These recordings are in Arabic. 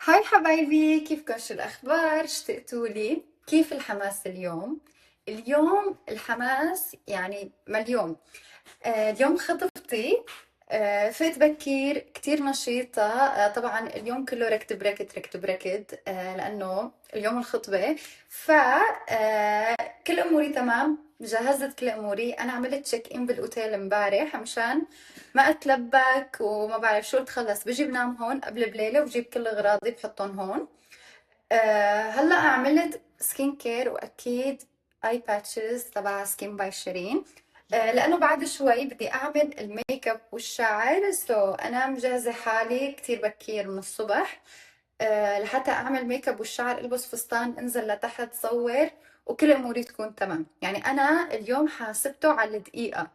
هاي حبايبي، كيفكن؟ شو الأخبار؟ اشتقتولي؟ كيف الحماس اليوم؟ اليوم الحماس يعني مليون. اليوم خطبتي. فقت بكير، كتير نشيطة. طبعا اليوم كله ركض بركض ركض بركض، لأنه اليوم الخطبة. ف كل أموري تمام، جهزت كل أموري. أنا عملت تشيك إن بالأوتيل امبارح مشان ما أتلبك وما بعرف شو. تخلص بجي بنام هون قبل بليلة وبجيب كل أغراضي بحطهم هون. هلا عملت سكين كير، واكيد اي باتشز تبع سكين باي شيرين. لانه بعد شوي بدي اعمل الميك اب والشعر، انا مجهزه حالي كتير بكير من الصبح. لحتى اعمل ميك اب والشعر، البس فستان، انزل لتحت صور، وكل اموري تكون تمام. يعني انا اليوم حاسبته على الدقيقه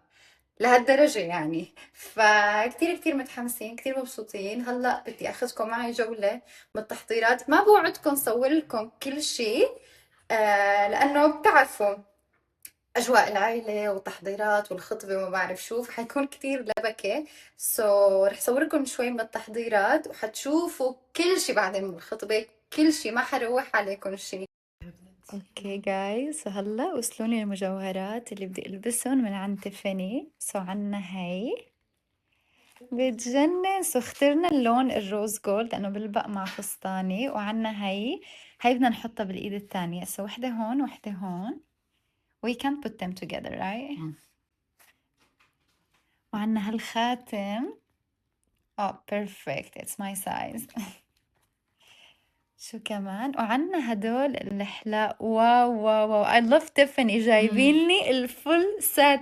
لهالدرجة يعني. فكتير كتير متحمسين، كتير مبسوطين. هلأ بدي أخذكم معي جولة بالتحضيرات. ما بوعدكم صور لكم كل شيء، لأنه بتعرفوا أجواء العائلة والتحضيرات والخطبة وما بعرف شو، فحيكون كتير لبكة. رح صوركم شوي من التحضيرات وحتشوفوا كل شيء بعدين من الخطبة. كل شيء، ما حروح عليكم شيء. اوكي جايز، هلا وصلوني المجوهرات اللي بدي البسهم من عند تيفاني. عنا هي بتجنن. اخترنا اللون الروز جولد لانه بلبق مع فستاني. وعنا هي بدنا نحطها بالايد الثانية. وحدة هون وحدة هون. we can't put them together, right? وعنا هالخاتم. perfect, it's my size. شو كمان؟ وعنا هدول الحلاق. واو واو واو، I love Tiffany، جايبين لي الفول سيت.